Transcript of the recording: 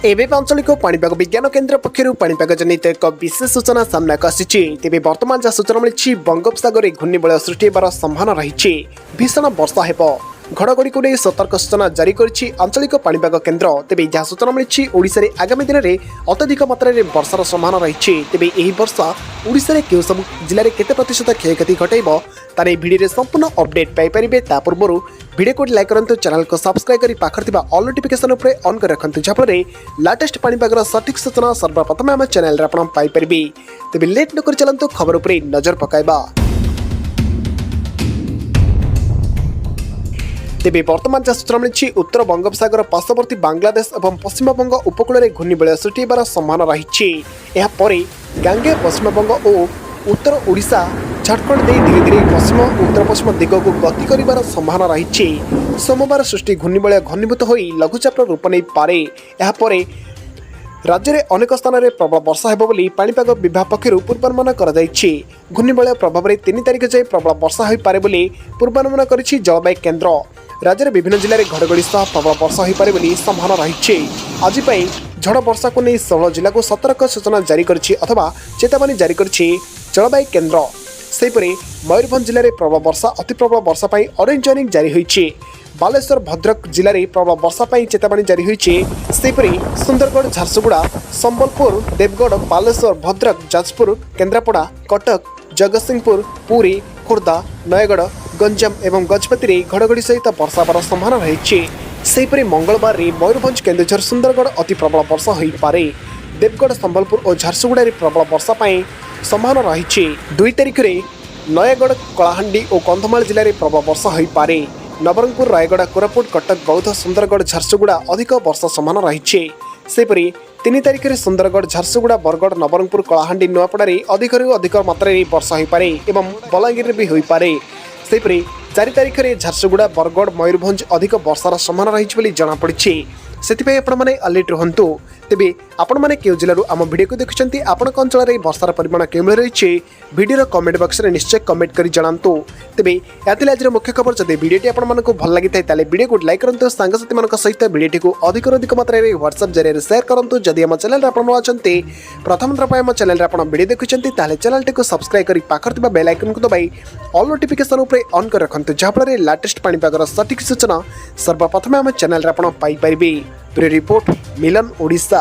एवं आंचलिक पाणीपाग विज्ञान केन्द्र पक्षर पाणीपाग जनित एक विशेष सूचना सामना आसी। तेज बर्तमान जहाँ सूचना मिली बंगोपसागर में घूर्णिबलय सृष्टि होबार संभावना रही। भीषण वर्षा हेब घड़घड़ी को नहीं सतर्क सूचना जारी करिछि आंचलिक पाणीपाग केन्द्र। तेज जहाँ सूचना मिली ओडिशा रे आगामी दिन में अत्यधिक मात्रा में वर्षार संभावना रही। तेज यह वर्षा ओडिशा रे केउ सब जिले में केते प्रतिशत क्षयक्षति घटाइब तार भिडियो संपूर्ण अपडेट पाइपारे। ता पूर्व वीडियो को लाइक करूँ, चैनल को सब्सक्राइब कर पाखर ऑल नोटिफिकेशन उपर ऑन कर रखुँ जहाँफल लाटेस्ट पाणीपागर सठिक सूचना सर्वप्रथम आम चैनल आप पाइपर। तेज लेट नक चलतु खबर उपर नजर पकाइबा। तेज बर्तमान जहाँ सूचना मिली उत्तर बंगोपसागर पार्श्ववर्ती बांग्लादेश और पश्चिमबंग उपकूल में घूर्णिबलय सृष्टि होबार संभावना रही। यापर गांगे पश्चिमबंग और उत्तर ओडिशा झारखंड दे धीरे धीरे पश्चिम उत्तर पश्चिम दिग को गति कर संभावना रही। सोमवार सृष्टि घूर्णिबलय घनीभूत हो लघुचाप रूप नहीं पारे। यापर राज्य में अनेक स्थान में प्रबल वर्षा होब बोली पाणीपाग विभाग पक्षर पूर्वानुमान कर घूर्णिबलय प्रभाव में 3 तारिख जाए प्रबल वर्षा हो पारे बोली पूर्वानुमान कर जलवायु केन्द्र। राज्य में विभिन्न जिले में घड़घड़ी सह प्रबल वर्षा हो पारे बोली संभावना रही। आज झड़ वर्षा को नहीं 16 जिला को सतर्क सूचना जारी करछि अथवा चेतावनी जारी करछि जलवायु केन्द्र। सेहीपरि मयूरभंज जिले में प्रबल वर्षा अति प्रबल वर्षा पर ऑरेंज वार्निंग जारी होइछि। बालेश्वर भद्रक जिले में प्रबल वर्षा पर चेतावनी जारी होइछि। सेहीपरि सुंदरगढ़ झारसुगुड़ा संबलपुर देवगढ़ बालेश्वर भद्रक जाजपुर केन्द्रापड़ा कटक जगतसिंहपुर पुरी खोर्धा नयगढ़ गंजाम एवं गजपति घड़घड़ी सहित वर्षा होबार संभावना रही। सेहीपरि मंगलवार मयूरभंज केन्दुझर सुंदरगढ़ अति प्रबल वर्षा हो पारे। देवगढ़ संबलपुर और झारसुगुड़ा प्रबल वर्षा पर संभावना रही। 2 तारिख में नयगढ़ कलाहांडी और कंधमाल जिले में प्रबल वर्षा हो पारे। नवरंगपुर रायगढ़ कोरापुट कटक बौद्ध सुंदरगढ़ झारसुगुड़ा अधिक वर्षा संभावना रही। सेहीपरि 3 तारिख में सुंदरगढ़ झारसुगुड़ा बरगढ़ नवरंगपुर कलाहांडी नुआपड़ा अधिकरू अधिक मात्रा वर्षा हो पारे एवं बलांगीर भी हो पारे। सेहीपरि 4 तारिख में झारसुगुड़ा बरगढ़ मयूरभंज अधिक वर्षार संभावना रही जमापड़ी। से आपने अलर्ट रुहतु। तेज आपण मैंने क्यों जिलूर आम भिडियो को देखुं आपण अंचल में वर्षार परिमाण क्यों रही भिडियो कमेंट बॉक्स में निश्चय कमेंट कर जनातु। तेज या आज मुख्य खबर जब भिडियो आपको भल लगी था भिडियो को लाइक करूँ, सांगसाथी सहित भिडियो को अधिक मात्रा में व्हाट्सएप जरिए शेयर करूँ। जदि आम चैनल अच्छे प्रथम थर पर चैनल आप भिडियो देखुं चैनल टी सब्सक्राइब कर पाखर बेल आइकन को दबाई ऑल नोटिफिकेशन उपर ऑन कर रखुँ जहाँफल लाटेस्ट पाणीपागर सठिक सूचना सर्वप्रथम आम चैनल आप पाइपर। रिपोर्ट मिलन ओडिशा।